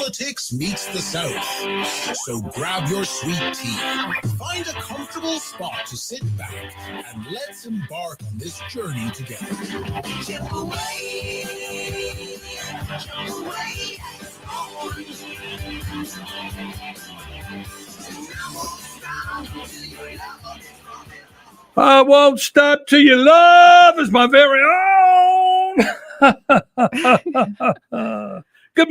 politics meets the South. So grab your sweet tea, find a comfortable spot to sit back, and let's embark on this journey together. Chip away, I won't stop till your love is my very own. Good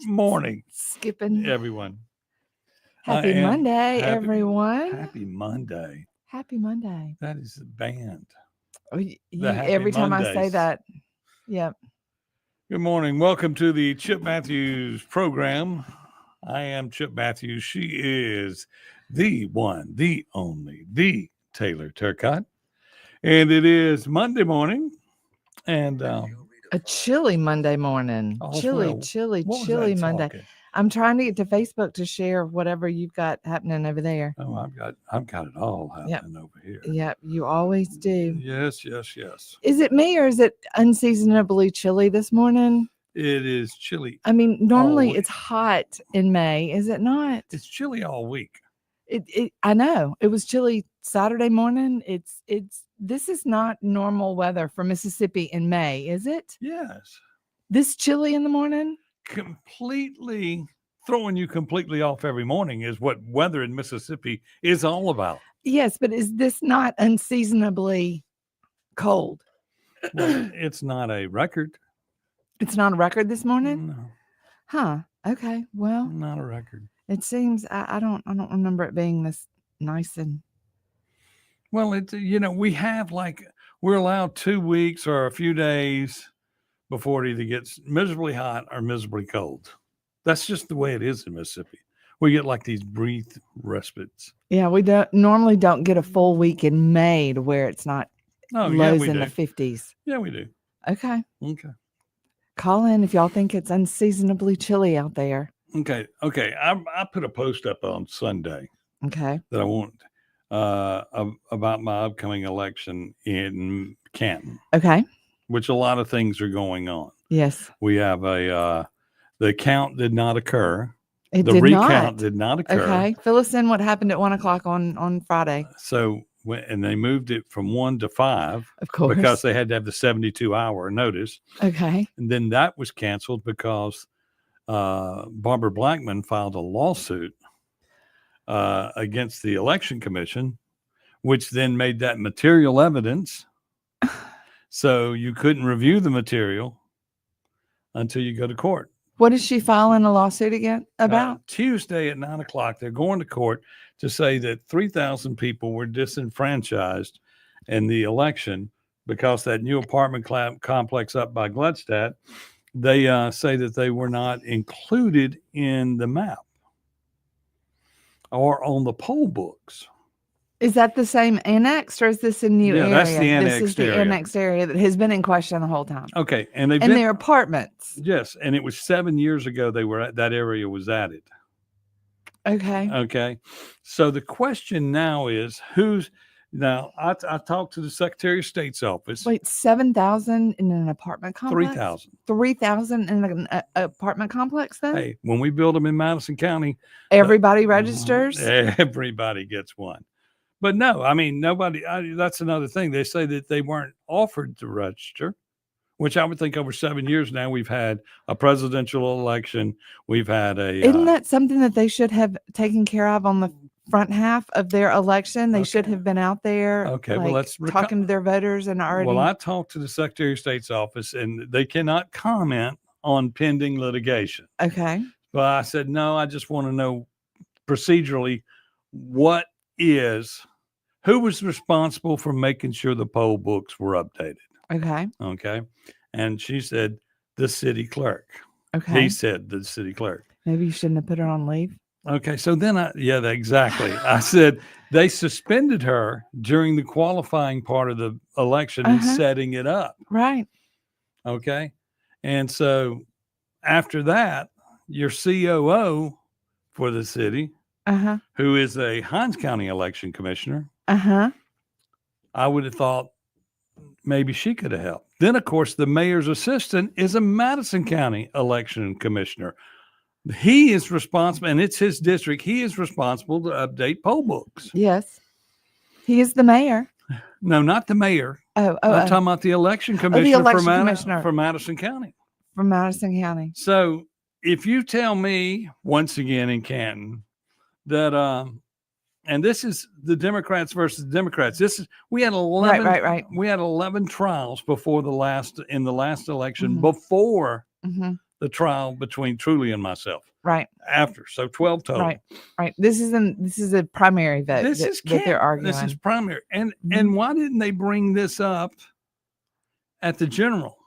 morning, skipping everyone. Happy Monday, everyone. Happy Monday. Happy Monday. That is the band. Every time I say that, yep. Good morning. Welcome to the Chip Matthews program. I am Chip Matthews. She is the one, the only, the Taylor Turcotte. And it is Monday morning. And a chilly Monday morning. Chilly Monday. Talking? I'm trying to get to Facebook to share whatever you've got happening over there. Oh, I've got it all happening over here. Yep, you always do. Yes. Is it me or is it unseasonably chilly this morning? It is chilly. I mean, normally it's hot in May, is it not? It's chilly all week. I know. It was chilly Saturday morning. This is not normal weather for Mississippi in May, is it? Yes. This chilly in the morning? Completely throwing you completely off every morning is what weather in Mississippi is all about. Yes, but is this not unseasonably cold? Well, it's not a record. It's not a record this morning? No. Huh. Okay. Well, not a record. It seems I don't remember it being this nice and well, it's we have we're allowed 2 weeks or a few days before it either gets miserably hot or miserably cold. That's just the way it is in Mississippi. We get these brief respites. Yeah, we normally don't get a full week in May to where it's not lows in the 50s. Yeah, we do. Okay. Call in if y'all think it's unseasonably chilly out there. Okay. I put a post up on Sunday. Okay. That I want about my upcoming election in Canton. Okay. Which a lot of things are going on. Yes. We have the count did not occur. The recount did not occur. Okay. Fill us in what happened at 1:00 on Friday. So and they moved it from 1 to 5. Of course. Because they had to have the 72-hour notice. Okay. And then that was canceled because Barbara Blackman filed a lawsuit against the Election Commission, which then made that material evidence. So you couldn't review the material until you go to court. What is she filing a lawsuit again about? Tuesday at 9:00, they're going to court to say that 3,000 people were disenfranchised in the election because that new apartment complex up by Gladstad, they say that they were not included in the map or on the poll books. Is that the same annexed or is this a new area? That's the annexed This is the annexed area that has been in question the whole time. Okay. And their apartments. Yes. And it was 7 years ago that area was added. Okay. So the question now is I talked to the Secretary of State's office. Wait, 7,000 in an apartment complex? 3,000. 3,000 in an apartment complex though? Hey, when we build them in Madison County. Everybody registers? Everybody gets one. But no, I mean, nobody, that's another thing. They say that they weren't offered to register, which I would think over 7 years now, we've had a presidential election. We've had Isn't that something that they should have taken care of on the front half of their election? They should have been out there. Okay. Well, let's talking to their voters and already. Well, I talked to the Secretary of State's office and they cannot comment on pending litigation. Okay. But I said, no, I just want to know procedurally who was responsible for making sure the poll books were updated? Okay. And she said, the city clerk. Okay. He said, the city clerk. Maybe you shouldn't have put her on leave. Okay. So then exactly. I said, they suspended her during the qualifying part of the election and setting it up. Right. Okay. And so after that, your COO for the city, who is a Hinds County election commissioner, I would have thought maybe she could have helped. Then, of course, the mayor's assistant is a Madison County election commissioner. He is responsible, and it's his district. He is responsible to update poll books. Yes. He is the mayor. No, not the mayor. I'm I'm talking about the election commissioner, commissioner for Madison County. from Madison County. So if you tell me once again in Canton that, and this is the Democrats versus the Democrats. We had 11. Right. We had 11 trials before the last election, Mhm. before Mm-hmm. the trial between Truly and myself. Right. After, so 12 total. Right. This is a primary vote. This is that they're arguing. This is primary. And Mhm. and why didn't they bring this up at the general?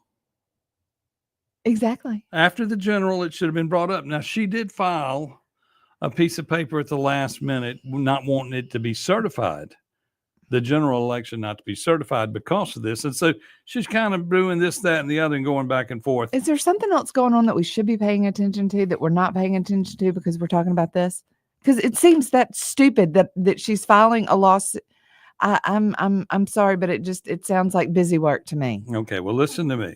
Exactly. After the general, it should have been brought up. Now, she did file a piece of paper at the last minute, not wanting it to be certified, the general election not to be certified because of this. And so she's kind of doing this, that, and the other and going back and forth. Is there something else going on that we should be paying attention to that we're not paying attention to because we're talking about this? Because it seems that stupid that she's filing a lawsuit. I'm sorry, but it sounds like busy work to me. Okay, well, listen to me.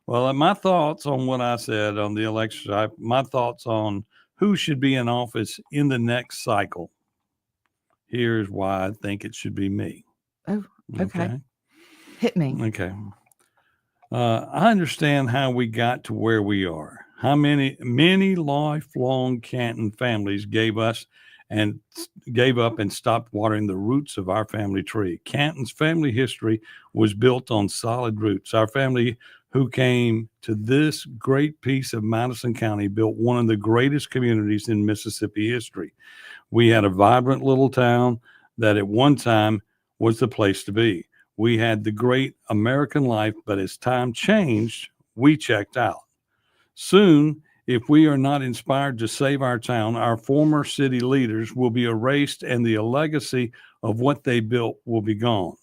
Well, my thoughts on what I said on the election, my thoughts on who should be in office in the next cycle. Here's why I think it should be me. Oh, okay. Hit me. Okay. I understand how we got to where we are. How many lifelong Canton families gave up and stopped watering the roots of our family tree. Canton's family history was built on solid roots. Our family who came to this great piece of Madison County built one of the greatest communities in Mississippi history. We had a vibrant little town that at one time was the place to be. We had the great American life, but as time changed, we checked out. Soon, if we are not inspired to save our town, our former city leaders will be erased and the legacy of what they built will be gone.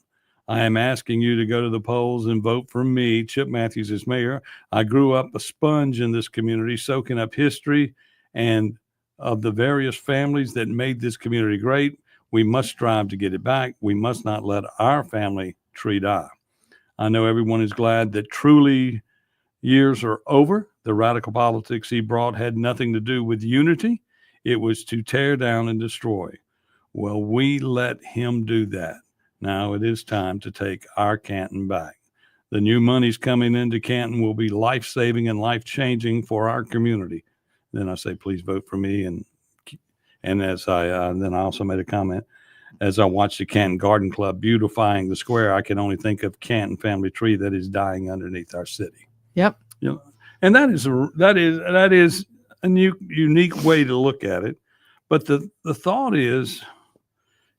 I am asking you to go to the polls and vote for me, Chip Matthews, as mayor. I grew up a sponge in this community, soaking up history and of the various families that made this community great. We must strive to get it back. We must not let our family tree die. I know everyone is glad that Truly years are over. The radical politics he brought had nothing to do with unity. It was to tear down and destroy. Well, we let him do that. Now it is time to take our Canton back. The new monies coming into Canton will be life-saving and life-changing for our community. Then I say, please vote for me. And as then I also made a comment, as I watched the Canton Garden Club beautifying the square, I can only think of Canton family tree that is dying underneath our city. Yep. You know, and that is a unique way to look at it. But the thought is,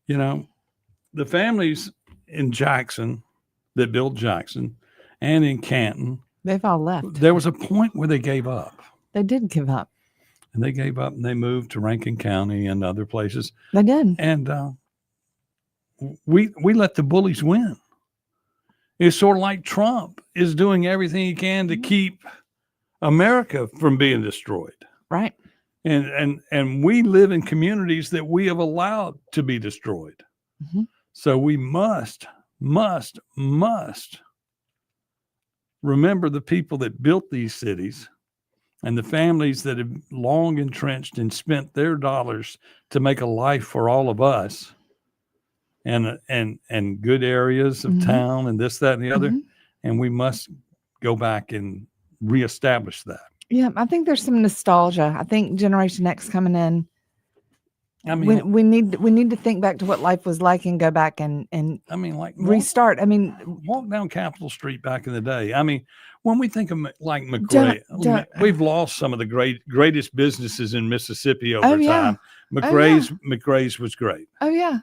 the families in Jackson that built Jackson and in Canton, they've all left. There was a point where they gave up. They did give up. And they gave up and they moved to Rankin County and other places. They did. And we let the bullies win. It's sort of like Trump is doing everything he can to keep America from being destroyed. Right. And we live in communities that we have allowed to be destroyed. Mm-hmm. So we must remember the people that built these cities and the families that have long entrenched and spent their dollars to make a life for all of us and good areas of town and this, that, and the other. And we must go back and reestablish that. Yeah, I think there's some nostalgia. I think Generation X coming in. I mean, we need to think back to what life was like and go back and restart. Walk down Capitol Street back in the day. I mean, when we think of like McRae, we've lost some of the greatest businesses in Mississippi over time. McRae's was great. Oh yeah.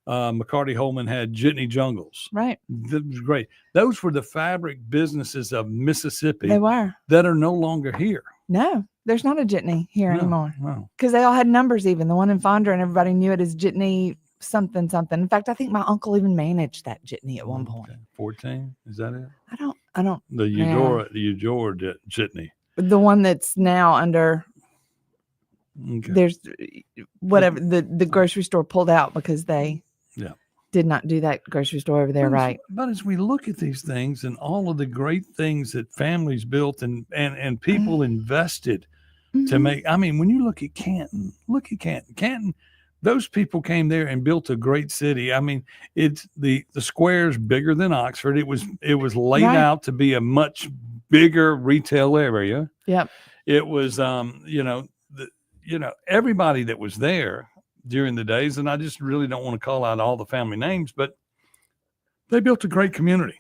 McCarty Holman had Jitney Jungles. Right. That was great. Those were the fabric businesses of Mississippi. They were. That are no longer here. No, there's not a Jitney here anymore. No. Because they all had numbers, even the one in Fonder, and everybody knew it as Jitney something. In fact, I think my uncle even managed that Jitney at one point. 14, is that it? I don't. The Eudora Jitney. The one that's now under. Okay. There's whatever the grocery store pulled out because they. Yeah. did not do that grocery store over there right. But as we look at these things and all of the great things that families built and people invested to make, I mean, when you look at Canton, Canton, those people came there and built a great city. I mean, it's the square's bigger than Oxford. It was laid out to be a much bigger retail area. Yep. It was, everybody that was there during the days, and I just really don't want to call out all the family names, but they built a great community.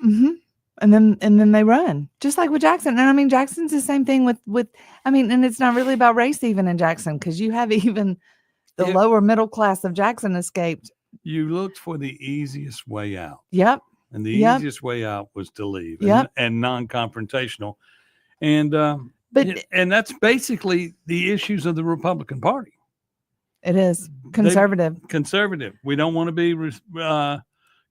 And then they run just like with Jackson. And I mean, Jackson's the same thing with, I mean, and it's not really about race even in Jackson, because you have even the lower middle class of Jackson escaped. You looked for the easiest way out. Yep. And the easiest way out was to leave and non-confrontational. And, and that's basically the issues of the Republican Party. It is conservative. We don't want to be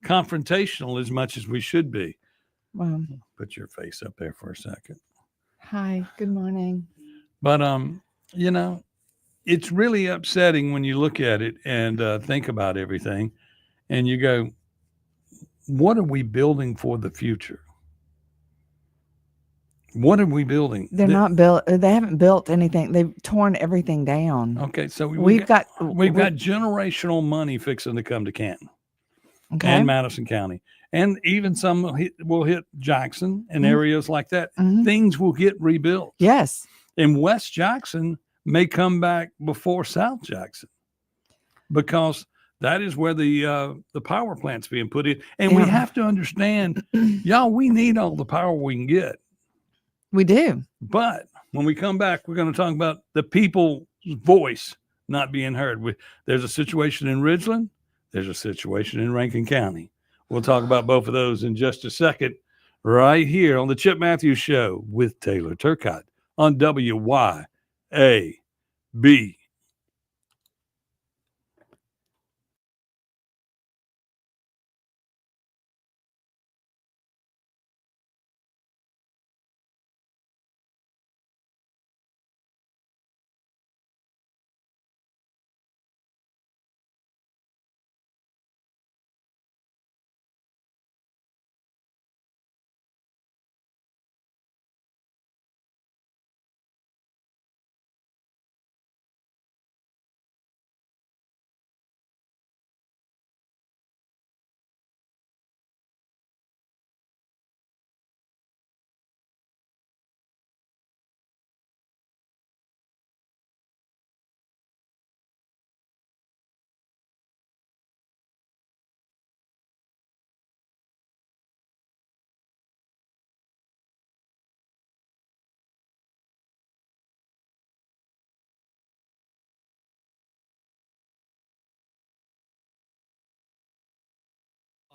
confrontational as much as we should be. Wow. Put your face up there for a second. Hi, good morning. But, it's really upsetting when you look at it and think about everything and you go, what are we building for the future? What are we building? They haven't built anything. They've torn everything down. Okay. So we've got generational money fixing to come to Canton and Madison County. And even some will hit Jackson and areas like that. Things will get rebuilt. Yes. And West Jackson may come back before South Jackson because that is where the power plant's being put in. And we have to understand, y'all, we need all the power we can get. We do. But when we come back, we're going to talk about the people's voice not being heard. There's a situation in Ridgeland. There's a situation in Rankin County. We'll talk about both of those in just a second, right here on the Chip Matthews Show with Taylor Turcotte on WYAB.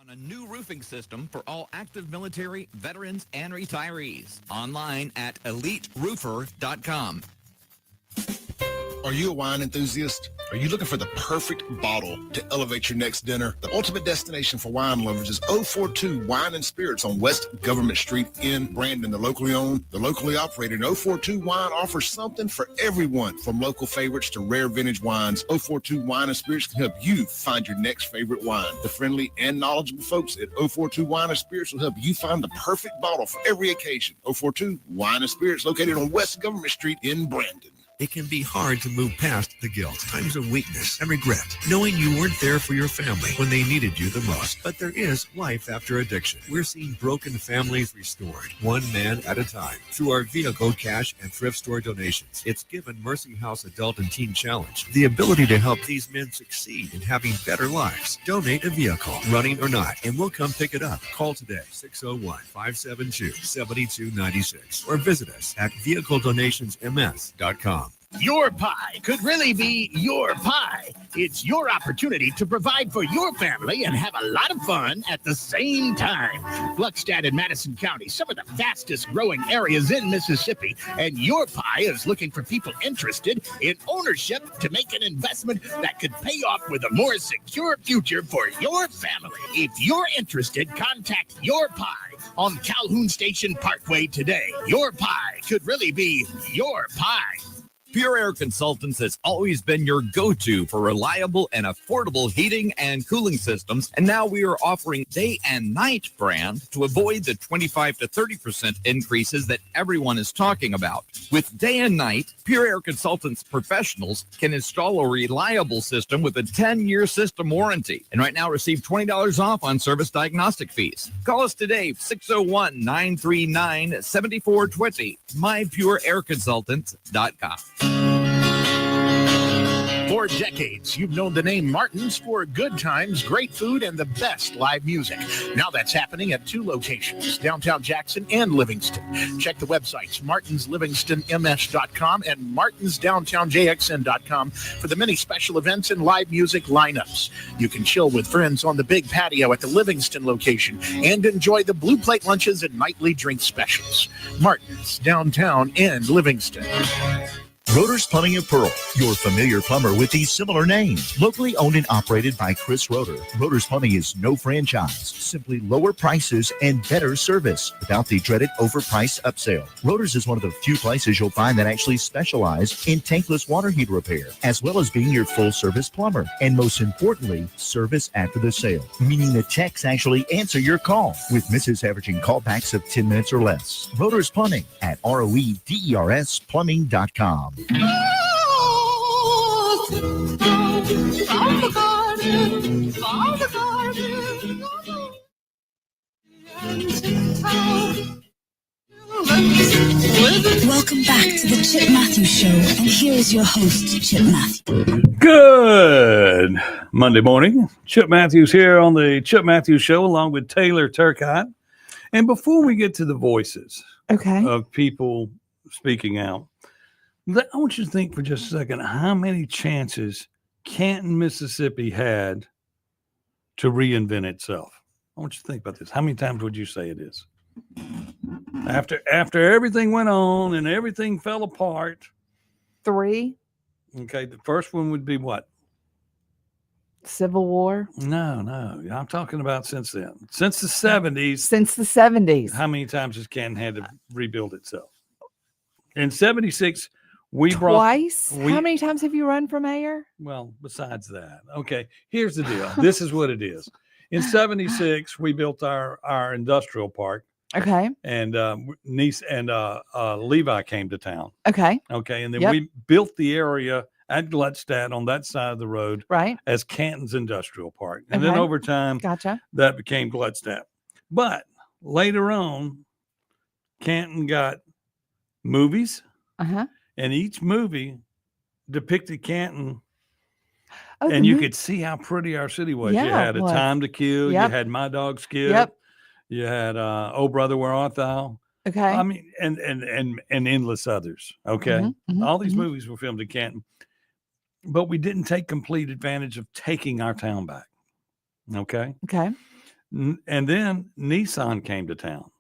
On a new roofing system for all active military, veterans, and retirees. Online at eliteroofer.com. Are you a wine enthusiast? Are you looking for the perfect bottle to elevate your next dinner? The ultimate destination for wine lovers is 042 Wine and Spirits on West Government Street in Brandon. The locally owned, the locally operated 042 Wine offers something for everyone, from local favorites to rare vintage wines. 042 Wine and Spirits can help you find your next favorite wine. The friendly and knowledgeable folks at 042 Wine and Spirits will help you find the perfect bottle for every occasion. 042 Wine and Spirits, located on West Government Street in Brandon. It can be hard to move past the guilt, times of weakness, and regret, knowing you weren't there for your family when they needed you the most. But there is life after addiction. We're seeing broken families restored, one man at a time, through our vehicle, cash, and thrift store donations. It's given Mercy House Adult and Teen Challenge the ability to help these men succeed in having better lives. Donate a vehicle, running or not, and we'll come pick it up. Call today, 601-572-7296, or visit us at vehicledonationsms.com. Your pie could really be your pie. It's your opportunity to provide for your family and have a lot of fun at the same time. Gluckstadt and Madison County, some of the fastest growing areas in Mississippi, and Your Pie is looking for people interested in ownership to make an investment that could pay off with a more secure future for your family. If you're interested, contact Your Pie on Calhoun Station Parkway today. Your Pie could really be your pie. Pure Air Consultants has always been your go-to for reliable and affordable heating and cooling systems, and now we are offering day and night brand to avoid the 25 to 30% increases that everyone is talking about. With day and night, Pure Air Consultants professionals can install a reliable system with a 10-year system warranty, and right now receive $20 off on service diagnostic fees. Call us today, 601-939-7420, mypureairconsultants.com. For decades, you've known the name Martin's for good times, great food, and the best live music. Now that's happening at 2 locations, downtown Jackson and Livingston. Check the websites, martinslivingstonms.com and martinsdowntownjxn.com for the many special events and live music lineups. You can chill with friends on the big patio at the Livingston location and enjoy the blue plate lunches and nightly drink specials. Martin's, downtown and Livingston. Rotor's Plumbing of Pearl, your familiar plumber with these similar names. Locally owned and operated by Chris Rotor. Rotor's Plumbing is no franchise, simply lower prices and better service without the dreaded overpriced upsell. Rotor's is one of the few places you'll find that actually specialize in tankless water heater repair, as well as being your full service plumber. And most importantly, service after the sale, meaning the techs actually answer your call with misses averaging callbacks of 10 minutes or less. Rotor's Plumbing at roedersplumbing.com. Welcome back to the Chip Matthews Show, and here is your host, Chip Matthews. Good Monday morning. Chip Matthews here on the Chip Matthews Show, along with Taylor Turcotte. And before we get to the voices of people speaking out, I want you to think for just a second how many chances Canton, Mississippi had to reinvent itself. I want you to think about this. How many times would you say it is? After everything went on and everything fell apart. 3. Okay, the first one would be what? Civil War. No. I'm talking about since then. Since the 70s. Since the 70s. How many times has Canton had to rebuild itself? In 76, Twice? How many times have you run for mayor? Well, besides that. Okay, here's the deal. This is what it is. In 76, we built our industrial park. Okay. And Niece and Levi came to town. Okay. Okay. And then we built the area at Gluckstadt on that side of the road as Canton's industrial park. And then over time, that became Gluckstadt. But later on, Canton got movies. And each movie depicted Canton. And you could see how pretty our city was. You had A Time to Kill. You had My Dog Skip. You had Oh Brother, Where Art Thou? Okay. I mean, and endless others. Okay. All these movies were filmed in Canton. But we didn't take complete advantage of taking our town back. Okay. Okay. And then Nissan came to town.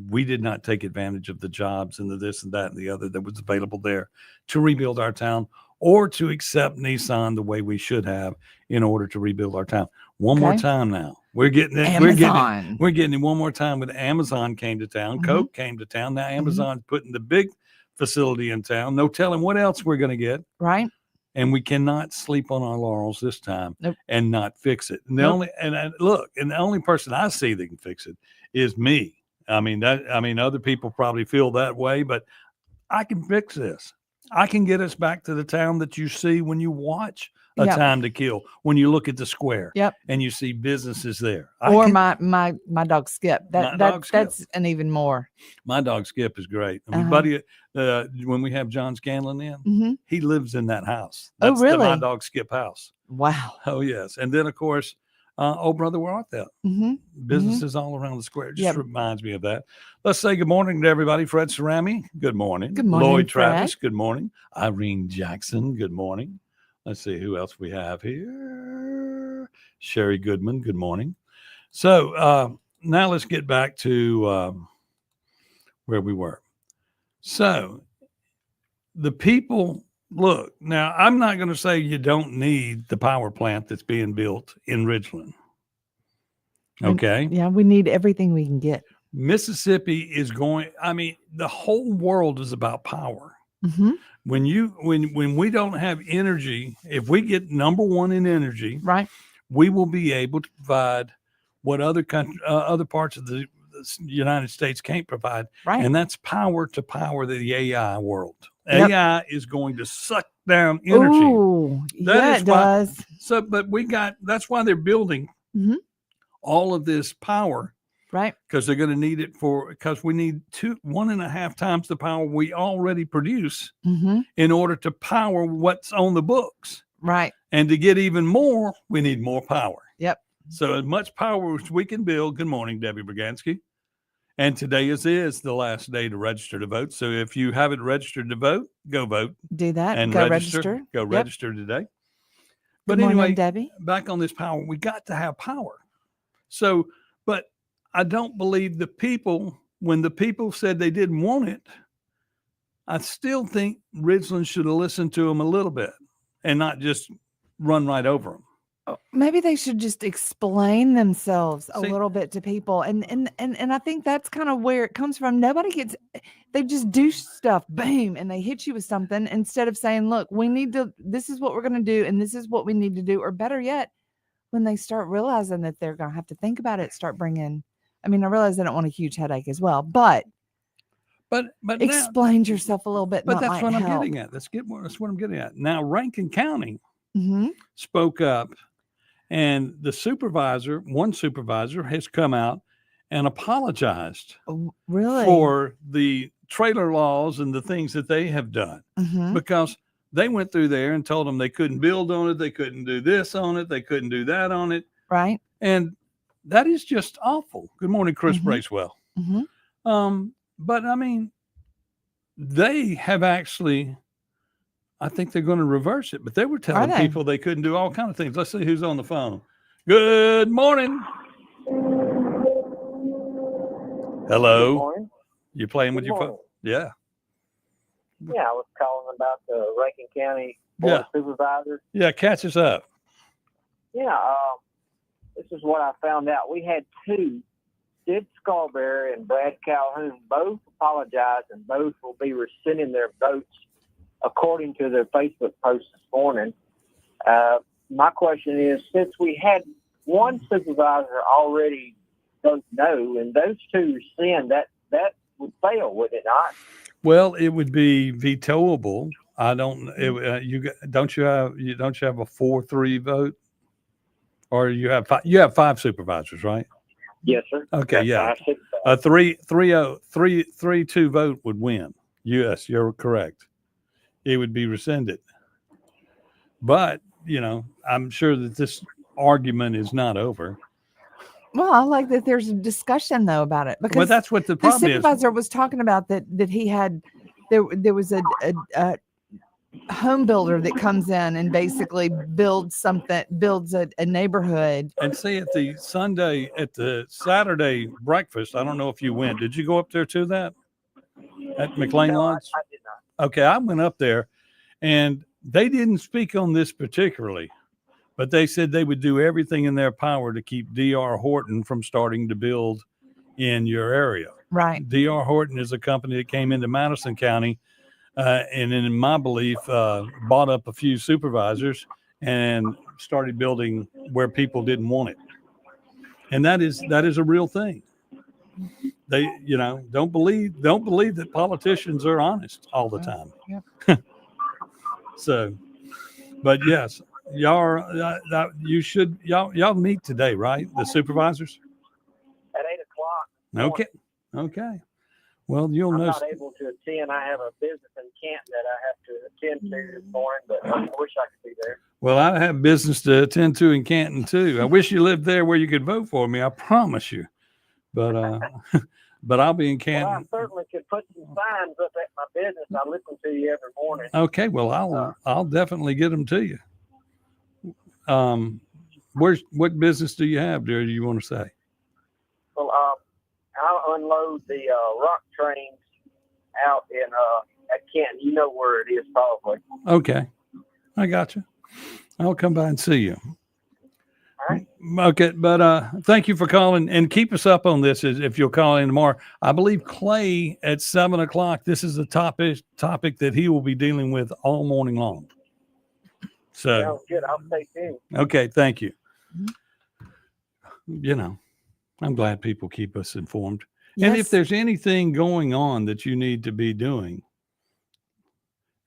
We did not take advantage of the jobs and the this and that and the other that was available there to rebuild our town or to accept Nissan the way we should have in order to rebuild our town. One more time now. We're getting it. Amazon. We're getting it one more time when Amazon came to town. Coke came to town. Now Amazon's putting the big facility in town. No telling what else we're going to get. Right. And we cannot sleep on our laurels this time and not fix it. And the only person I see that can fix it is me. I mean, other people probably feel that way, but I can fix this. I can get us back to the town that you see when you watch A Time to Kill, when you look at the square and you see businesses there. My dog Skip. That's an even more. My dog Skip is great. I mean, buddy, when we have John Scanlon in, he lives in that house. That's really? My dog Skip house. Wow. Oh, yes. And then, of course, Oh Brother, Where Art Thou? Businesses all around the square. It just reminds me of that. Let's say good morning to everybody. Fred Cerami, good morning. Good morning, Lloyd Fred. Travis, good morning. Irene Jackson, good morning. Let's see who else we have here. Sherry Goodman, good morning. So now let's get back to where we were. So the people... Look, now I'm not going to say you don't need the power plant that's being built in Ridgeland. Okay. Yeah, we need everything we can get. Mississippi is going, the whole world is about power. Mm-hmm. When we don't have energy, if we get number one in energy, Right. we will be able to provide what other parts of the United States can't provide, Right. and that's power to power the AI world. Yep. AI is going to suck down energy. Ooh, That yeah, is it why- does. So, but that's why they're building Mhm. all of this power, Right. because they're going to need it because we need 1.5 times the power we already produce Mm-hmm. in order to power what's on the books. Right. And to get even more, we need more power. Yep. So as much power as we can build. Good morning, Debbie Bragansky. And today is the last day to register to vote. So if you haven't registered to vote, go vote. Do that. And Go register. Go Yep. register today. But Good morning, anyway, Debbie. back on this power, we got to have power. So, but I don't believe when the people said they didn't want it, I still think Ridgeland should have listened to them a little bit and not just run right over them. Maybe they should just explain themselves a See- little bit to people. And I think that's kind of where it comes from. They just do stuff, boom, and they hit you with something instead of saying, look, this is what we're going to do. And this is what we need to do. Or better yet, when they start realizing that they're going to have to think about it, I realize they don't want a huge headache as well, but But explain yourself a little bit. But that's what I'm getting at. That's what I'm getting at. Now, Rankin County Mm-hmm. spoke up, and one supervisor has come out and apologized Really? for the trailer laws and the things that they have done, Mm-hmm. because they went through there and told them they couldn't build on it, they couldn't do this on it, they couldn't do that on it. Right. And that is just awful. Good morning, Chris Mhm. Bracewell. Mm-hmm. But they have actually, I think they're going to reverse it, but they were telling they? people they couldn't do all kinds of things. Let's see who's on the phone. Good morning. Hello. Good morning. You playing with Good your phone? morning. Yeah. Yeah, I was calling about the Rankin County Board of Supervisors. Yeah. Catch us up. Yeah, this is what I found out. We had two, Sid Scarberry and Brad Calhoun, both apologized and both will be rescinding their votes according to their Facebook post this morning. My question is, since we had one supervisor already vote no, and those two rescind, that would fail, would it not? Well, it would be vetoable. I don't. Don't you have a 4-3 vote, or you have five? You have 5 supervisors, right? Yes, sir. Okay, That's yeah. A 3-2 vote would win. Yes, you're correct. It would be rescinded. But I'm sure that this argument is not over. Well, I like that there's a discussion though about it, because But that's what the the problem is. supervisor was talking about that he had there was a home builder that comes in and basically builds a neighborhood. And see, at the Saturday breakfast, I don't know if you went. Did you go up there to that at McLean No, Lodge? I did not. Okay, I went up there, and they didn't speak on this particularly, but they said they would do everything in their power to keep D.R. Horton from starting to build in your area. Right. D.R. Horton is a company that came into Madison County, and in my belief, bought up a few supervisors and started building where people didn't want it. And that is a real thing. They, don't believe that politicians are honest all the time. Yep. So, but yes, y'all meet today, right? The supervisors? At 8 o'clock. Okay. Well, you'll I'm know. not able to attend. I have a business in Canton that I have to attend to this morning, but I wish I could be there. Well, I have business to attend to in Canton too. I wish you lived there where you could vote for me. I promise you. But but I'll be in Canton. Well, I certainly could put some signs up at my business. I listen to you every morning. Okay, well, I'll definitely get them to you. What business do you have, dear? Do you want to say? Well, I'll unload the rock trains out in at Canton. You know where it is, probably. Okay, I got you. I'll come by and see you. All right. Okay, but thank you for calling and keep us up on this if you'll call in tomorrow. I believe Clay at 7:00. This is the topic that he will be dealing with all morning long. So Sounds good. I'll stay tuned. okay, thank you. You know, I'm glad people keep us informed. Yes. And if there's anything going on that you need to be doing,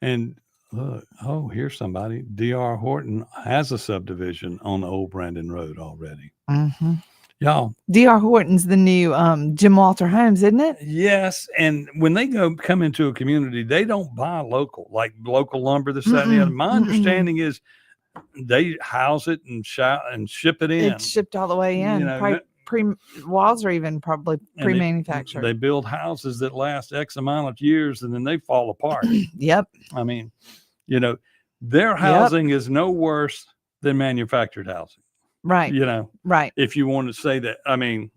and here's somebody. D.R. Horton has a subdivision on Old Brandon Road already. Mm-hmm. Y'all. D.R. Horton's the new Jim Walter Homes, isn't it? Yes. And when they come into a community, they don't buy local lumber, this, that, and the other. My understanding is they house it and ship it in. It's shipped all the way in. You know, Walls are even probably pre-manufactured. They build houses that last X amount of years and then they fall apart. Yep. I mean, you know, their housing is no worse than manufactured housing. Right. You know, right. If you want to say that, I mean,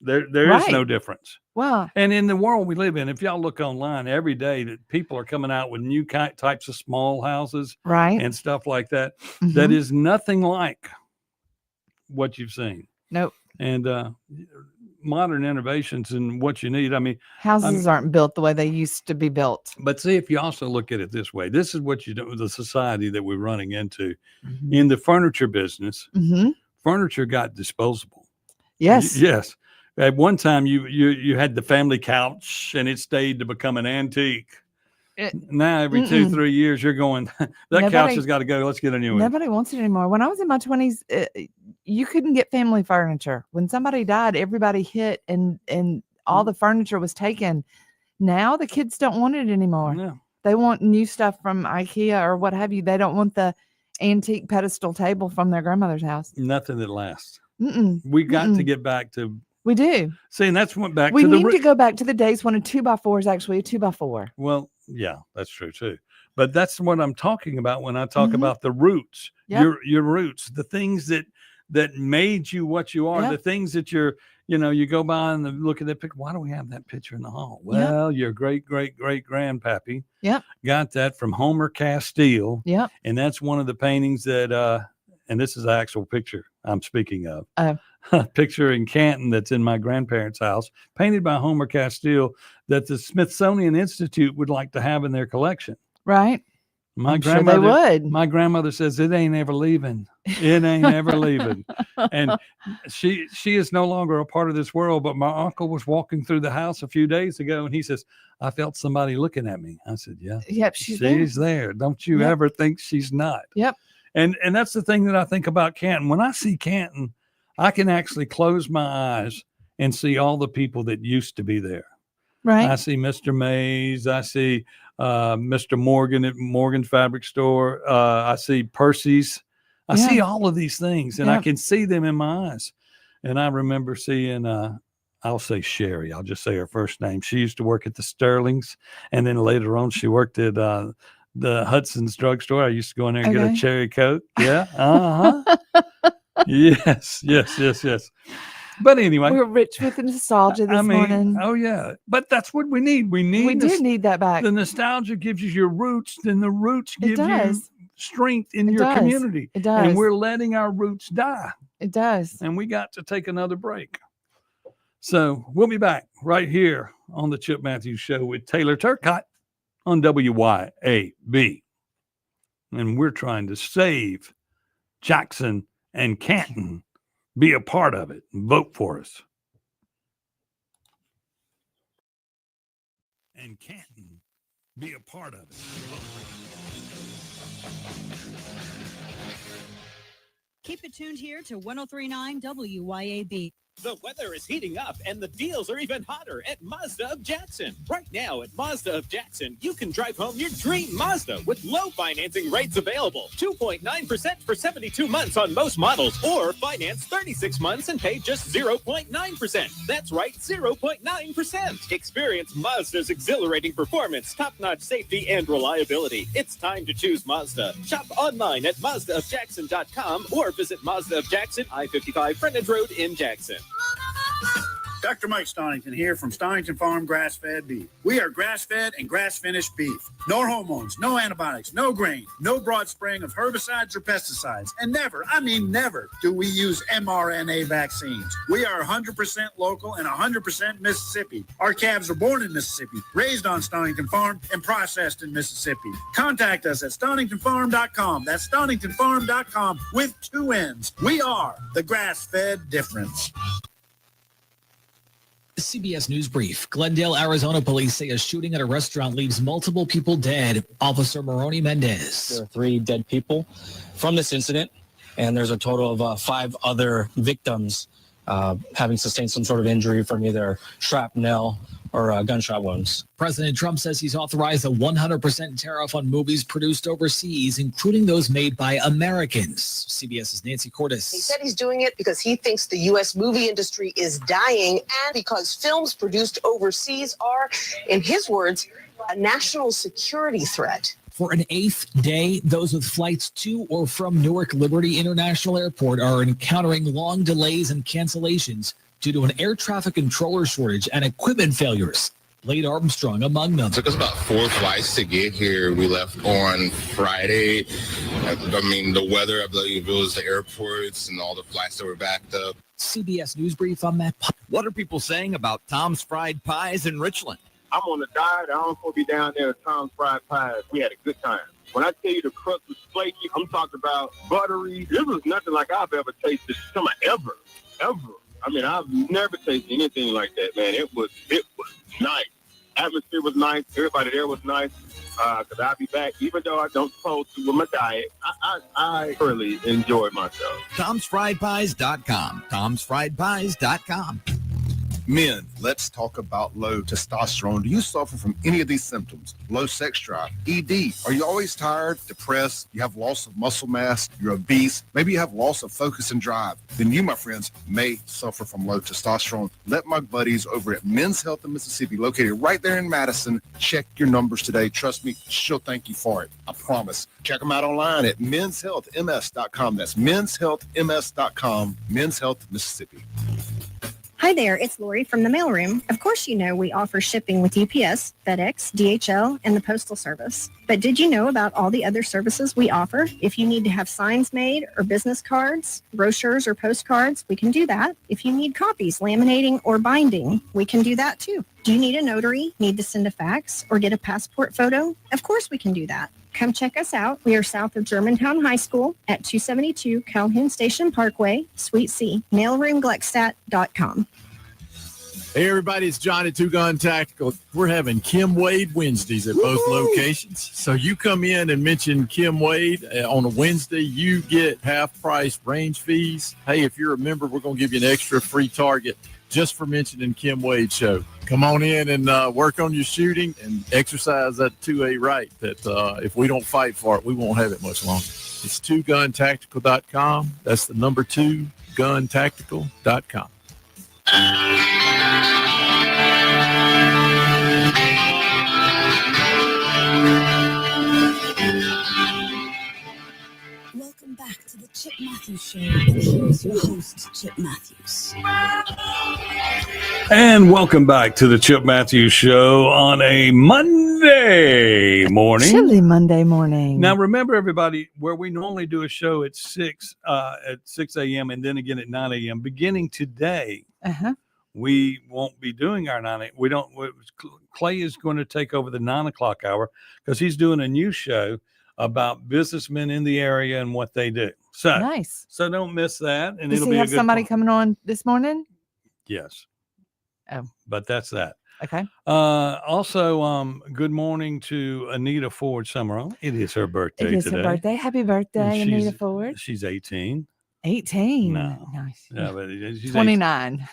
there is no difference. Well, and in the world we live in, if y'all look online every day, that people are coming out with new types of small houses, right, and stuff like that. That is nothing like what you've seen. Nope. And modern innovations and what you need. I mean, houses aren't built the way they used to be built. But see, if you also look at it this way, this is what you do with the society that we're running into in the furniture business. Furniture got disposable. Yes. Yes. At one time, you had the family couch, and it stayed to become an antique. Now, every 2-3 years, you're going, couch has got to go. Let's get a new one. Nobody wants it anymore. When I was in my 20s, you couldn't get family furniture. When somebody died, everybody hit, and all the furniture was taken. Now the kids don't want it anymore. No. They want new stuff from IKEA or what have you. They don't want the antique pedestal table from their grandmother's house. Nothing that lasts. We got to get back to. We do. See, and that's what back we to need to go back to the days when a 2x4 is actually a 2x4. Well, yeah, that's true too. But that's what I'm talking about when I talk about the roots. Yep. Your roots, the things that made you what you are, the things that you go by and look at that picture. Why do we have that picture in the hall? Well, your great grandpappy got that from Homer Castile. Yep. And that's one of the paintings that and this is the actual picture I'm speaking of. A picture in Canton that's in my grandparents' house, painted by Homer Castile, that the Smithsonian Institute would like to have in their collection. Right. My I'm grandmother sure they would. My grandmother says it ain't ever leaving. It ain't ever leaving. And she is no longer a part of this world. But my uncle was walking through the house a few days ago, and he says, I felt somebody looking at me. I said, yeah. Yep, she's there. Don't you ever think she's not. Yep. And that's the thing that I think about Canton. When I see Canton, I can actually close my eyes and see all the people that used to be there. Right. I see Mr. Mays. I see Mr. Morgan at Morgan's Fabric Store. I see Percy's. I see all of these things, and I can see them in my eyes. And I remember seeing, I'll say Sherry. I'll just say her first name. She used to work at the Sterling's, and then later on she worked at the Hudson's drugstore. I used to go in there and get a cherry Coke. Yeah. Yes. But anyway, we're rich with nostalgia this morning. Oh yeah, but that's what we need. We do need that back. The nostalgia gives you your roots, then the roots give you strength in your community. It does. And we're letting our roots die. It does. And we got to take another break. So we'll be back right here on the Chip Matthews Show with Taylor Turcotte on WYAB. And we're trying to save Jackson and Canton. Be a part of it. Vote for us. And Canton, be a part of it. Keep it tuned here to 103.9 WYAB. The weather is heating up, and the deals are even hotter at Mazda of Jackson. Right now at Mazda of Jackson, you can drive home your dream Mazda with low financing rates available. 2.9% for 72 months on most models, or finance 36 months and pay just 0.9%. That's right, 0.9%. Experience Mazda's exhilarating performance, top-notch safety, and reliability. It's time to choose Mazda. Shop online at MazdaofJackson.com or visit Mazda of Jackson, I-55 Frontage Road in Jackson. Dr. Mike Stonington here from Stonington Farm Grass-Fed Beef. We are grass-fed and grass-finished beef. No hormones, no antibiotics, no grain, no broad spraying of herbicides or pesticides. And never, I mean never, do we use mRNA vaccines. We are 100% local and 100% Mississippi. Our calves are born in Mississippi, raised on Stonington Farm, and processed in Mississippi. Contact us at StoningtonFarm.com. That's StoningtonFarm.com with 2 N's. We are the grass-fed difference. CBS News Brief. Glendale, Arizona police say a shooting at a restaurant leaves multiple people dead. Officer Moroni Mendez. There are 3 dead people from this incident, and there's a total of 5 other victims having sustained some sort of injury from either shrapnel or gunshot wounds. President Trump says he's authorized a 100% tariff on movies produced overseas, including those made by Americans. CBS's Nancy Cordes. He said he's doing it because he thinks the U.S. movie industry is dying and because films produced overseas are, in his words, a national security threat. For an 8th day, those with flights to or from Newark Liberty International Airport are encountering long delays and cancellations due to an air traffic controller shortage and equipment failures. Blade Armstrong among them. It took us about 4 flights to get here. We left on Friday. I mean, the weather, I believe it was the airports and all the flights that were backed up. CBS News Brief on that. What are people saying about Tom's Fried Pies in Richland? I'm on a diet. I don't want to be down there at Tom's Fried Pies. We had a good time. When I tell you the crust was flaky, I'm talking about buttery. This was nothing like I've ever tasted. Ever. I mean, I've never tasted anything like that, man. It was nice. Atmosphere was nice. Everybody there was nice. Because I'll be back, even though I don't supposed to with my diet. I really enjoyed myself. Tom'sFriedPies.com. Tom'sFriedPies.com. Men, let's talk about low testosterone. Do you suffer from any of these symptoms? Low sex drive, ED. Are you always tired, depressed? You have loss of muscle mass? You're obese? Maybe you have loss of focus and drive? Then you, my friends, may suffer from low testosterone. Let my buddies over at Men's Health in Mississippi, located right there in Madison, check your numbers today. Trust me, she'll thank you for it. I promise. Check them out online at menshealthms.com. That's menshealthms.com. Men's Health Mississippi. Hi there, it's Lori from the mailroom. Of course you know we offer shipping with UPS, FedEx, DHL, and the Postal Service. But did you know about all the other services we offer? If you need to have signs made or business cards, brochures or postcards, we can do that. If you need copies, laminating, or binding, we can do that too. Do you need a notary, need to send a fax, or get a passport photo? Of course we can do that. Come check us out. We are south of Germantown High School at 272 Calhoun Station Parkway, Suite C, mailroomgluckstadt.com. Hey, everybody, it's John at Two Gun Tactical. We're having Kim Wade Wednesdays at both locations. So you come in and mention Kim Wade on a Wednesday, you get half-price range fees. Hey, if you're a member, we're going to give you an extra free target just for mentioning Kim Wade Show. Come on in and work on your shooting and exercise that 2A right that if we don't fight for it, we won't have it much longer. It's twoguntactical.com. That's the number 2, guntactical.com. Welcome back to the Chip Matthews Show. And here's your host, Chip Matthews. And welcome back to the Chip Matthews Show on a Monday morning. Chilly Monday morning. Now, remember, everybody, where we normally do a show at 6 a.m. and then again at 9 a.m. Beginning today, we won't be doing our 9 a.m. Clay is going to take over the 9 o'clock hour because he's doing a new show about businessmen in the area and what they do. So nice. So don't miss that. And Does it'll he be have a good somebody point. coming on this morning? Yes. Oh, but that's that. Okay. Also, good morning to Anita Ford Summerall. It is her birthday today. It is her birthday. Happy birthday, Anita Ford. She's 18. 18. No. Nice. Yeah, but she's 29.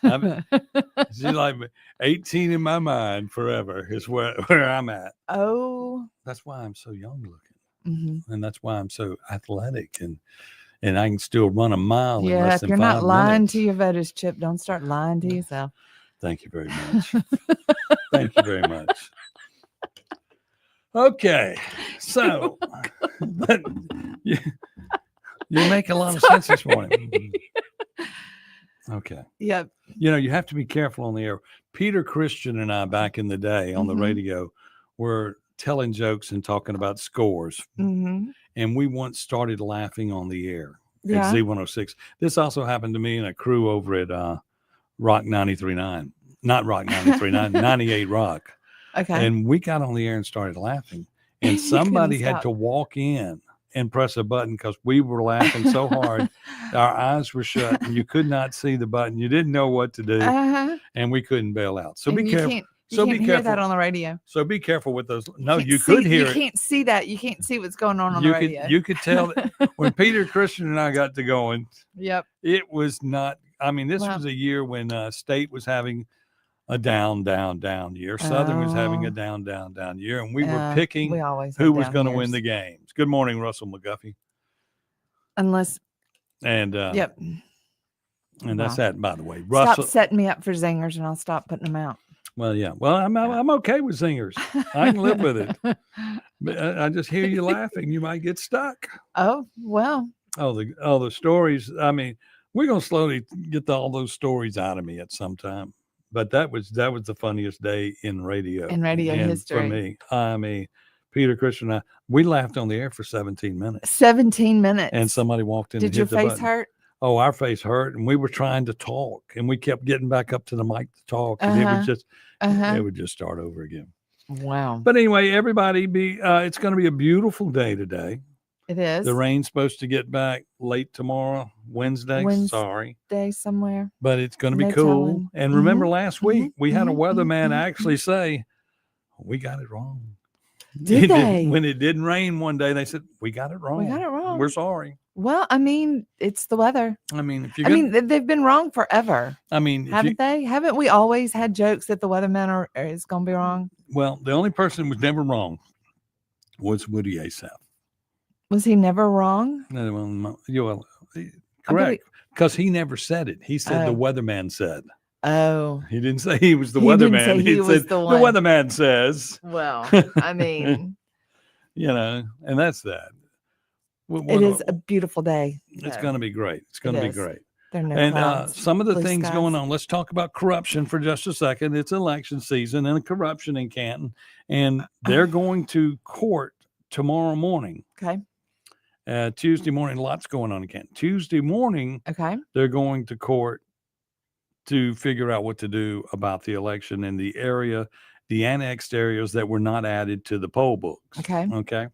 She's like 18 in my mind forever is where I'm at. Oh. That's why I'm so young looking. Mm-hmm. And that's why I'm so athletic and I can still run a mile in Yeah, less if than you're 5 not lying minutes. to your voters, Chip, don't start lying to yourself. Thank you very much. Thank you very much. Okay. So, but you make a lot of sense this morning. Okay. Yep. You know, you have to be careful on the air. Peter Christian and I, back in the day on the radio, were telling jokes and talking about scores. Mm-hmm. And we once started laughing on the air Yeah. at Z106. This also happened to me and a crew over at Rock 93.9. Not Rock 93.9, 98 Rock. Okay. And we got on the air and started laughing. And You somebody couldn't had stop. to walk in and press a button because we were laughing so hard. Our eyes were shut and you could not see the button. You didn't know what to do. Uh-huh. And we couldn't bail out. So And be you careful. can't, you So can't be hear careful. that on the radio. So be careful with those. No, Can't you see- could hear You it. can't see that. You can't see what's going on You the radio. could, you could tell that when Peter Christian and I got to going, Yep. it was not. I mean, this Wow. was a year when State was having a down year. Southern was having a down year, and we were picking we always who have was down going to win years. the games. Good morning, Russell McGuffey. Unless, And yep. and that's Wow. that, by the way. Russell. Stop setting me up for zingers, and I'll stop putting them out. Well, yeah. Well, I'm okay with singers. I can live with it. But I just hear you laughing. You might get stuck. Oh well. Oh, the stories. I mean, we're gonna slowly get all those stories out of me at some time. But that was the funniest day in radio. In radio and history. for me. I mean, Peter Christian and I, we laughed on the air for 17 minutes. 17 minutes. And somebody walked in. Did and your hit the face button. hurt? Oh, our face hurt, and we were trying to talk, and we kept getting back up to the mic to talk, and it would just start over again. Wow. But anyway, everybody, it's going to be a beautiful day today. It is. The rain's supposed to get back late tomorrow, Wednesday. Sorry. Day somewhere. But it's going to be No cool. telling. And remember last week, we had a weatherman actually say, we got it wrong. Did they? When it didn't rain one day, they said, we got it wrong. We got it wrong. We're sorry. Well, I mean, it's the weather. I mean, if you they've been wrong forever. I mean, haven't they? Haven't we always had jokes that the weatherman is going to be wrong? Well, the only person who was never wrong was Woody Asaph. Was he never wrong? No, correct. Because he never said it. He said the weatherman said. Oh. He didn't say he was the He didn't weatherman. say he was said the one. the weatherman says. Well, I mean, you know, and that's that. It is a beautiful day. It's going to be great. It's going to be great. There are no And clouds, some of the blue things skies. going on. Let's talk about corruption for just a second. It's election season and corruption in Canton, and they're going to court tomorrow morning. Okay. Tuesday morning, lots going on in Canton. Tuesday morning, okay, they're going to court to figure out what to do about the election in the area, the annexed areas that were not added to the poll books. Okay. Okay.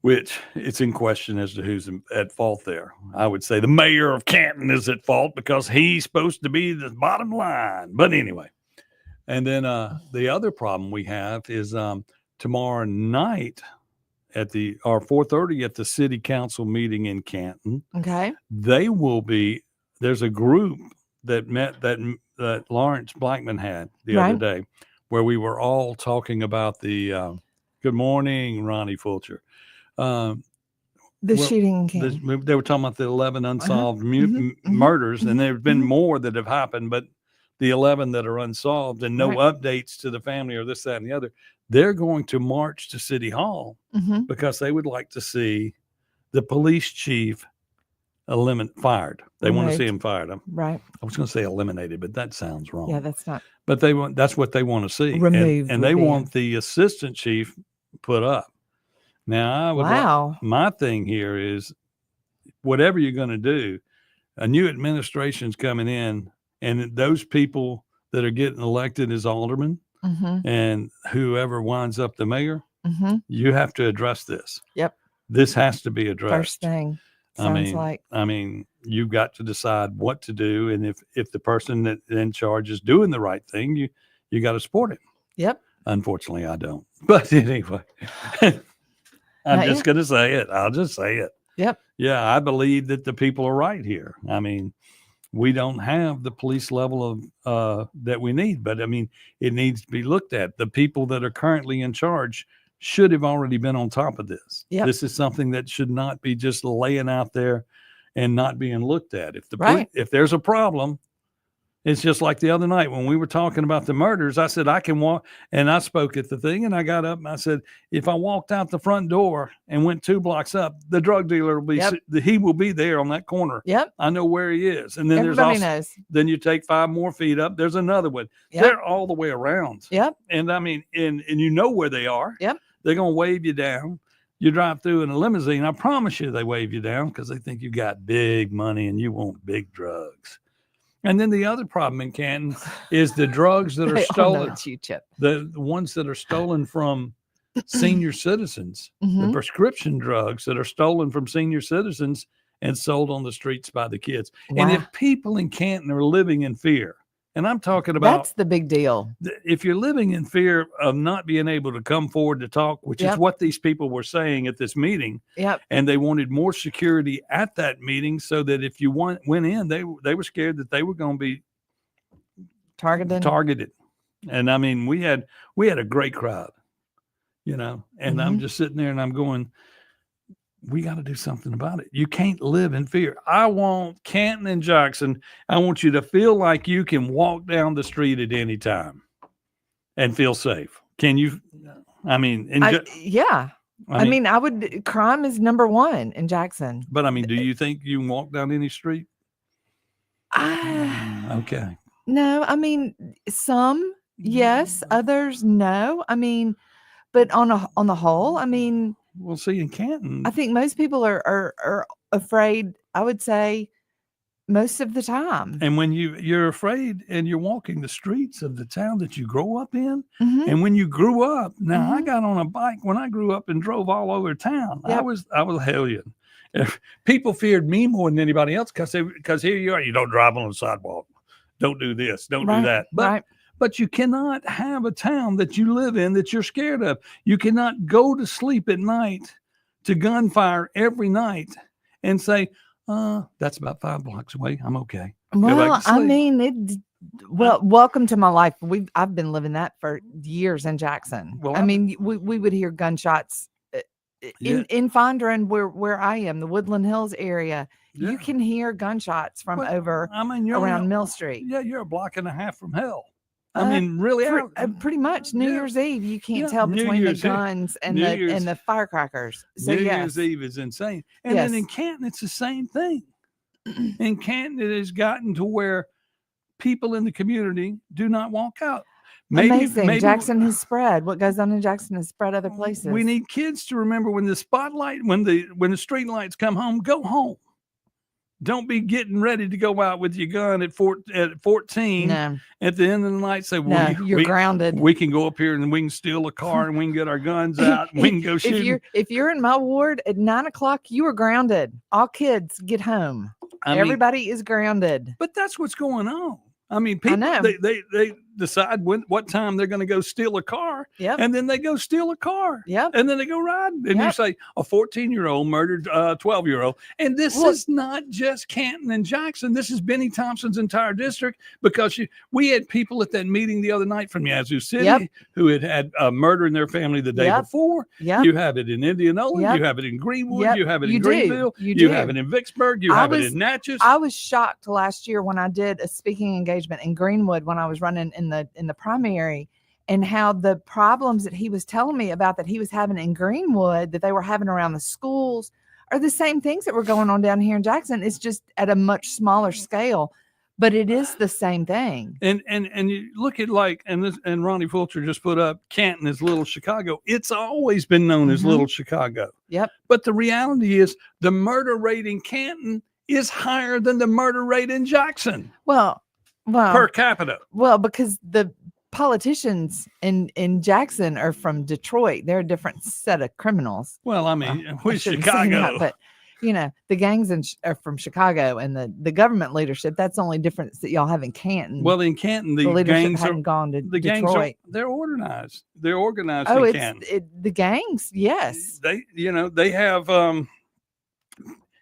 Which it's in question as to who's at fault there. I would say the mayor of Canton is at fault because he's supposed to be the bottom line. But anyway, and then the other problem we have is tomorrow night at 4:30 at the city council meeting in Canton. Okay. There's a group that met that Lawrence Blackman had the other day, where we were all talking about the good morning, Ronnie Fulcher. Shooting in Canton. They were talking about the 11 unsolved murders, and there have been more that have happened, but the 11 that are unsolved and no updates to the family or this, that, and the other. They're going to march to City Hall because they would like to see the police chief fired. They want to see him fired. Right. I was going to say eliminated, but that sounds wrong. Yeah, that's not. But that's what they want to see. Removed. And they want the assistant chief put up. Now, I would my thing here is whatever you're going to do, a new administration's coming in, and those people that are getting elected as aldermen and whoever winds up the mayor, you have to address this. Yep. This has to be addressed. First thing. I mean, you've got to decide what to do. And if the person that in charge is doing the right thing, you got to support it. Yep. Unfortunately, I don't. But anyway. I'm just going to say it. I'll just say it. Yep. Yeah, I believe that the people are right here. I mean, we don't have the police level of that we need, but I mean, it needs to be looked at. The people that are currently in charge should have already been on top of this. Yep. This is something that should not be just laying out there and not being looked at. If if there's a problem, It's just like the other night when we were talking about the murders. I said, I can walk, and I spoke at the thing, and I got up and I said, if I walked out the front door and went 2 blocks up, the drug dealer will be, he will be there on that corner. Yep. I know where he is. And then Everybody there's also, knows. then you take 5 more feet up, there's another one. Yep. They're all the way around. Yep. And I mean, and you know where they are. Yep. They're going to wave you down. You drive through in a limousine. I promise you they wave you down because they think you got big money and you want big drugs. And then the other problem in Canton is the drugs that are They all know stolen. it's you, Chip. The ones that are stolen from senior citizens, the Mhm. prescription drugs that are stolen from senior citizens and sold on the streets by the kids. And Wow. if people in Canton are living in fear, and I'm talking about That's the big deal. if you're living in fear of not being able to come forward to talk, which is Yep. what these people were saying at this meeting, Yep. and they wanted more security at that meeting so that if you went in, they were scared that they were going to be targeted. And I mean, we had a great crowd, you know, and I'm Mhm. just sitting there and I'm going, we got to do something about it. You can't live in fear. I want Canton and Jackson. I want you to feel like you can walk down the street at any time and feel safe. Can you? I mean, Yeah. I mean, I would. Crime is number one in Jackson. But I mean, do you think you can walk down any street? Okay. No, I mean, some yes, others no. I mean, but on the whole, I mean, Well, see, in Canton, I think most people are afraid. I would say most of the time. and when you're afraid and you're walking the streets of the town that you grow up in, Mhm. and when you grew up, now I got on a bike when I grew up and drove all over town. I Yep. was a hellion. If people feared me more than anybody else because here you are, you don't drive on the sidewalk, don't do this, don't Right, do that. But right. but you cannot have a town that you live in that you're scared of. You cannot go to sleep at night to gunfire every night and say, that's about 5 blocks away. I'm okay. Go back Well, to I sleep. mean, welcome to my life. I've been living that for years in Jackson. Well, I mean, we would hear gunshots in Fondren, where I am, the Woodland Hills area. You can hear gunshots from over around Mill Street. Yeah, you're a block and a half from hell. I mean, really, pretty much New Year's Eve. You can't tell New between Year's the Eve. guns and New the Year's- firecrackers. So New yes, Year's Eve is insane. And then in Canton, it's the same thing. In Canton, it has gotten to where people in the community do not walk out. amazing. Jackson has spread. What goes on in Jackson has spread other places. We need kids to remember when the spotlight, when the street lights come home, go home. Don't be getting ready to go out with your gun at 14. No. At the end of the night, say, well, No, you're grounded. We can go up here and we can steal a car and we can get our guns out. And we can go shoot. If you're in my ward at 9 o'clock, you are grounded. All kids get home. I mean, Everybody is grounded. But that's what's going on. I mean, people know. They decide what time they're going to go steal a car. Yep. And then they go steal a car. Yep. And then they go riding. And you Yep. say a 14-year-old murdered a 12-year-old. And this is not just Canton and Jackson. This is Benny Thompson's entire district, because we had people at that meeting the other night from Yazoo City Yep. who had a murder in their family the day Yep. before. Yep. You have it in Indianola. Yep. You have it in Greenwood. Yep. You have it You in do. Greenville. You You do. have it in Vicksburg. You have it in Natchez. I was shocked last year when I did a speaking engagement in Greenwood when I was running in the primary, and how the problems that he was telling me about that he was having in Greenwood, that they were having around the schools, are the same things that were going on down here in Jackson. It's just at a much smaller scale, but it is the same thing. And you look at and Ronnie Fulcher just put up Canton as Little Chicago. It's always been known as Little Chicago. Yep. But the reality is the murder rate in Canton is higher than the murder rate in Jackson Well, per capita. Well, because the politicians in Jackson are from Detroit. They're a different set of criminals. Well, I mean, I with shouldn't say Chicago. that, but the gangs are from Chicago, and the government leadership. That's the only difference that y'all have in Canton. Well, in Canton, the leadership gangs hadn't gone to the gangs Detroit. they're organized. They're organized Oh, in it's Canton. the gangs. Yes. They have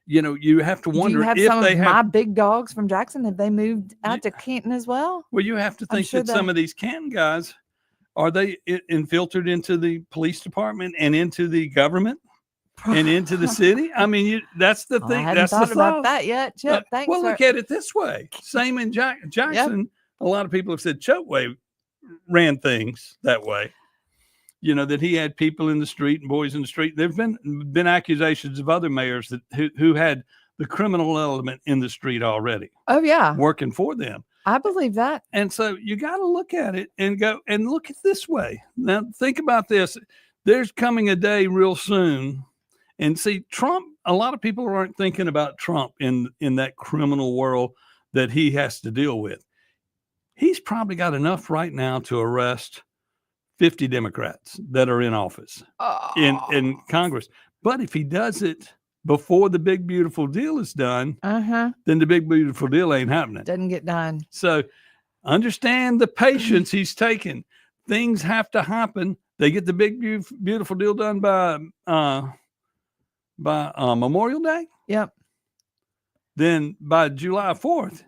you have to Do wonder you have if some they of have my big dogs from Jackson? Have they moved out to Canton as well? Well, you have to I'm think sure that some they- of these Canton guys, are they infiltrated into the police department and into the government? and into the city. I mean, that's the thing. I hadn't That's thought the about thought. that yet, Chip. Thanks. Well, look at it this way. Same in Jackson. A lot of people have said Chokeway ran things that way. You know, that he had people in the street and boys in the street. There've been accusations of other mayors that who had the criminal element in the street already. Oh yeah, working for them. I believe that. And so you got to look at it and go and look at this way. Now think about this. There's coming a day real soon, and see Trump. A lot of people aren't thinking about Trump in that criminal world that he has to deal with. He's probably got enough right now to arrest 50 Democrats that are in office in Congress. But if he does it before the big, beautiful deal is done, then the big, beautiful deal ain't happening. Doesn't get done. So understand the patience he's taking. Things have to happen. They get the big, beautiful deal done by Memorial Day. Yep. Then by July 4th,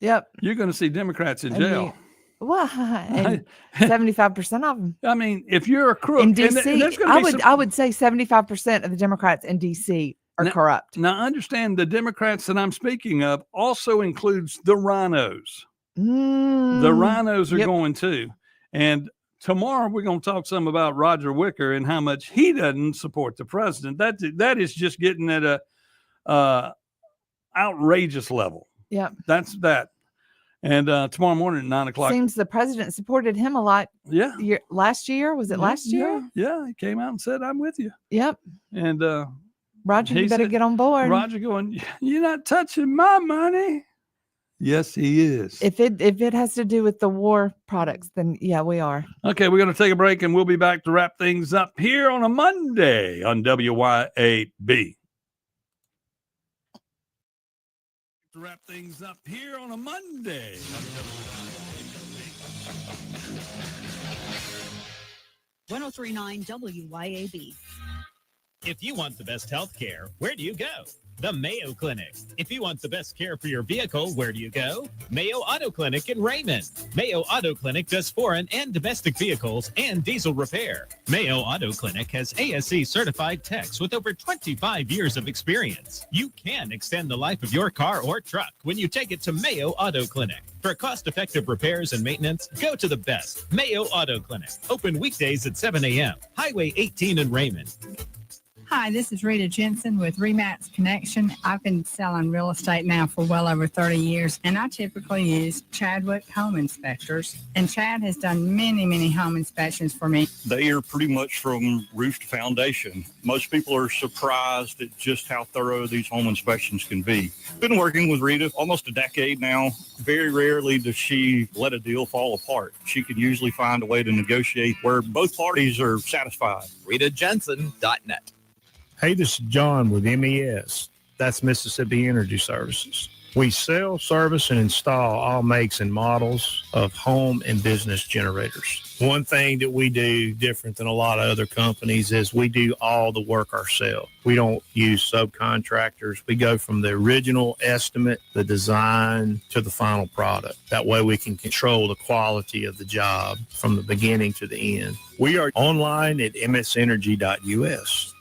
yep, you're going to see Democrats in jail. Well, and 75% of them. I mean, if you're a crook in DC, I would say 75% of the Democrats in DC are corrupt. Now, understand the Democrats that I'm speaking of also includes the rhinos. The rhinos are going too. And tomorrow we're going to talk some about Roger Wicker and how much he doesn't support the president. That is just getting at a outrageous level. Yep. That's that. And tomorrow morning at 9 o'clock. Seems the president supported him a lot. Yeah. Last year? Was it last year? Yeah. He came out and said, I'm with you. Yep. And Roger, you better get on board. Roger going, you're not touching my money. Yes, he is. If it has to do with the war products, then yeah, we are. Okay, we're going to take a break and we'll be back to wrap things up here on a Monday on WYAB. To wrap things up here on a Monday. 1039 WYAB. If you want the best health care, where do you go? The Mayo Clinic. If you want the best care for your vehicle, where do you go? Mayo Auto Clinic in Raymond. Mayo Auto Clinic does foreign and domestic vehicles and diesel repair. Mayo Auto Clinic has ASE certified techs with over 25 years of experience. You can extend the life of your car or truck when you take it to Mayo Auto Clinic. For cost-effective repairs and maintenance, go to the best, Mayo Auto Clinic. Open weekdays at 7 a.m. Highway 18 in Raymond. Hi, this is Rita Jensen with Remax Connection. I've been selling real estate now for well over 30 years, and I typically use Chadwick Home Inspectors. And Chad has done many, many home inspections for me. They are pretty much from roof to foundation. Most people are surprised at just how thorough these home inspections can be. Been working with Rita almost a decade now. Very rarely does she let a deal fall apart. She can usually find a way to negotiate where both parties are satisfied. RitaJensen.net. Hey, this is John with MES. That's Mississippi Energy Services. We sell, service, and install all makes and models of home and business generators. One thing that we do different than a lot of other companies is we do all the work ourselves. We don't use subcontractors. We go from the original estimate, the design, to the final product. That way we can control the quality of the job from the beginning to the end. We are online at msenergy.us.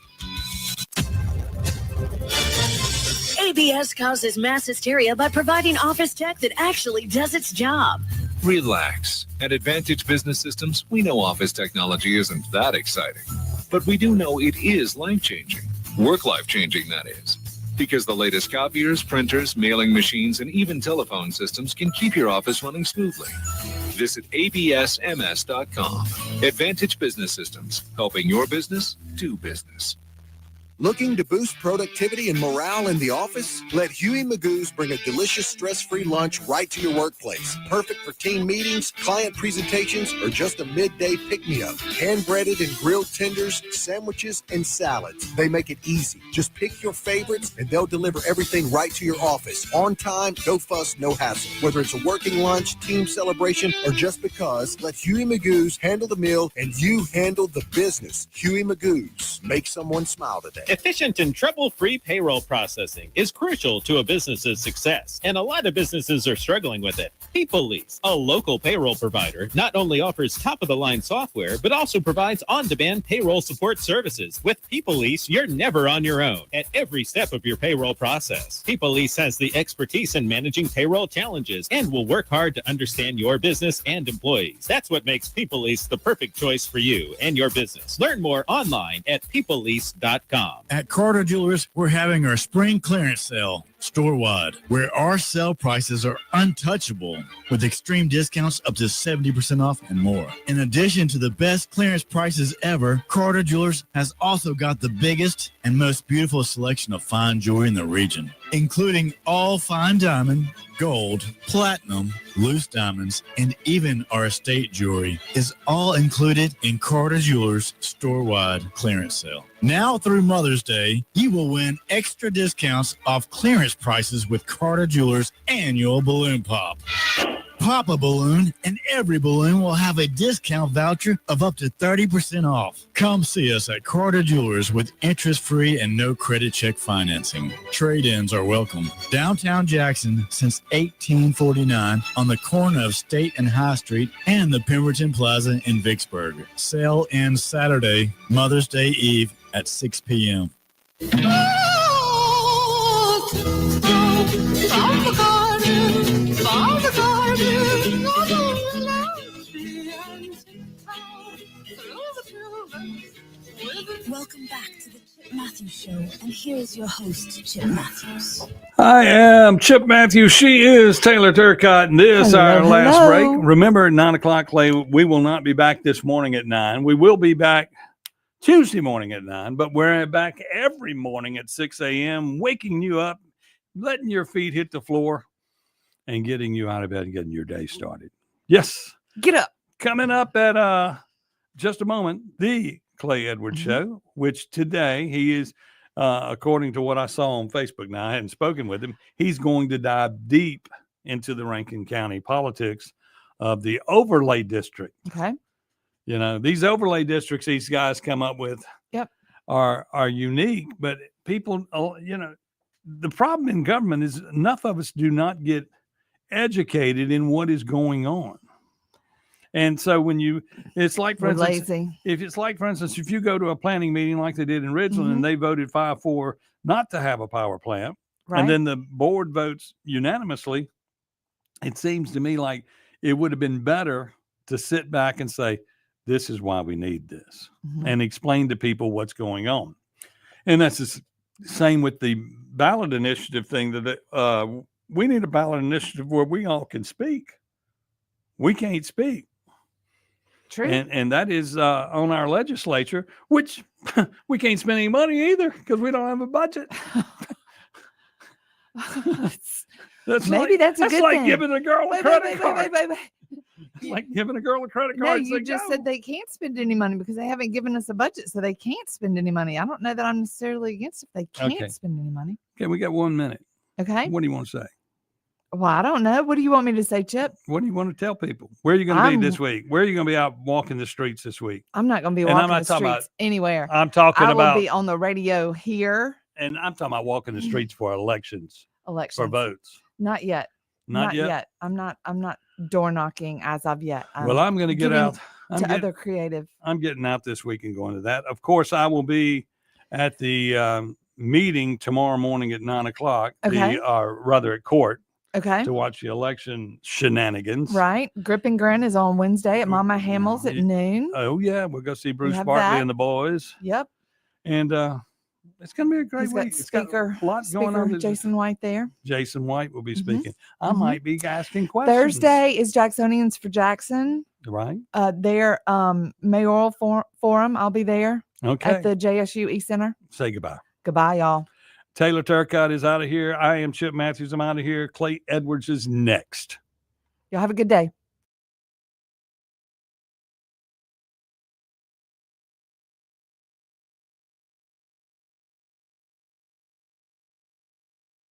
ABS causes mass hysteria by providing office tech that actually does its job. Relax. At Advantage Business Systems, we know office technology isn't that exciting, but we do know it is life-changing. Work-life-changing, that is. Because the latest copiers, printers, mailing machines, and even telephone systems can keep your office running smoothly. Visit absms.com. Advantage Business Systems, helping your business do business. Looking to boost productivity and morale in the office? Let Huey Magoo's bring a delicious stress-free lunch right to your workplace. Perfect for team meetings, client presentations, or just a midday pick-me-up. Hand-breaded and grilled tenders, sandwiches, and salads. They make it easy. Just pick your favorites, and they'll deliver everything right to your office. On time, no fuss, no hassle. Whether it's a working lunch, team celebration, or just because, let Huey Magoo's handle the meal, and you handle the business. Huey Magoo's. Make someone smile today. Efficient and trouble-free payroll processing is crucial to a business's success, and a lot of businesses are struggling with it. PeopleLease, a local payroll provider, not only offers top-of-the-line software, but also provides on-demand payroll support services. With PeopleLease, you're never on your own at every step of your payroll process. PeopleLease has the expertise in managing payroll challenges and will work hard to understand your business and employees. That's what makes PeopleLease the perfect choice for you and your business. Learn more online at peoplelease.com. At Carter Jewelers, we're having our spring clearance sale store-wide, where our sale prices are untouchable with extreme discounts up to 70% off and more. In addition to the best clearance prices ever, Carter Jewelers has also got the biggest and most beautiful selection of fine jewelry in the region, including all fine diamond, gold, platinum, loose diamonds, and even our estate jewelry is all included in Carter Jewelers' store-wide clearance sale. Now through Mother's Day, you will win extra discounts off clearance prices with Carter Jewelers' annual Balloon Pop. Pop a balloon, and every balloon will have a discount voucher of up to 30% off. Come see us at Carter Jewelers with interest-free and no credit check financing. Trade-ins are welcome. Downtown Jackson since 1849 on the corner of State and High Street and the Pemberton Plaza in Vicksburg. Sale ends Saturday, Mother's Day Eve at 6 p.m. Welcome back to the Chip Matthews Show, and here is your host, Chip Matthews. I am Chip Matthews. She is Taylor Turcotte, and this our last break. Remember, at 9 o'clock, Clay, we will not be back this morning at 9. We will be back Tuesday morning at 9, but we're back every morning at 6 a.m., waking you up, letting your feet hit the floor, and getting you out of bed and getting your day started. Yes. Get up. Coming up at just a moment, the Clay Edwards Show, which today he is, according to what I saw on Facebook, now I hadn't spoken with him, he's going to dive deep into the Rankin County politics of the overlay district. Okay. You know, these overlay districts these guys come up with are unique, but people, you know, the problem in government is enough of us do not get educated in what is going on. And so when it's like, for instance, if you go to a planning meeting like they did in Ridgeland and they voted 5-4 not to have a power plant, and then the board votes unanimously, it seems to me like it would have been better to sit back and say, this is why we need this, and explain to people what's going on. And that's the same with the ballot initiative thing, that we need a ballot initiative where we all can speak. We can't speak. True. And that is on our legislature, which we can't spend any money either because we don't have a budget. That's good like thing. giving a girl a credit card. It's like giving a girl a credit card. No, you just said they can't spend any money because they haven't given us a budget, so they can't spend any money. I don't know that I'm necessarily against if they can't spend any money. Okay, we got 1 minute. Okay. What do you want to say? Well, I don't know. What do you want me to say, Chip? What do you want to tell people? Where are you going to be this week? Where are you going to be out walking the streets this week? I'm not going to be walking the streets anywhere. I'm talking about. I will be on the radio here. And I'm talking about walking the streets for elections. For votes. Not yet. Not yet. I'm not door knocking as of yet. Well, I'm going to get out. Other creative. I'm getting out this week and going to that. Of course, I will be at the meeting tomorrow morning at 9 o'clock. Okay. Rather at court. Okay. To watch the election shenanigans. Right. Grip and Grin is on Wednesday at Mama Hamill's at noon. Oh, yeah. We'll go see Bruce Bartley and the boys. Yep. And it's going to be a great week. It's got a lot going on. Jason White there. Jason White will be speaking. I might be asking questions. Thursday is Jacksonians for Jackson. Right. Their mayoral forum. I'll be there. Okay. At the JSU E Center. Say goodbye. Goodbye, y'all. Taylor Turcotte is out of here. I am Chip Matthews. I'm out of here. Clay Edwards is next. Y'all have a good day.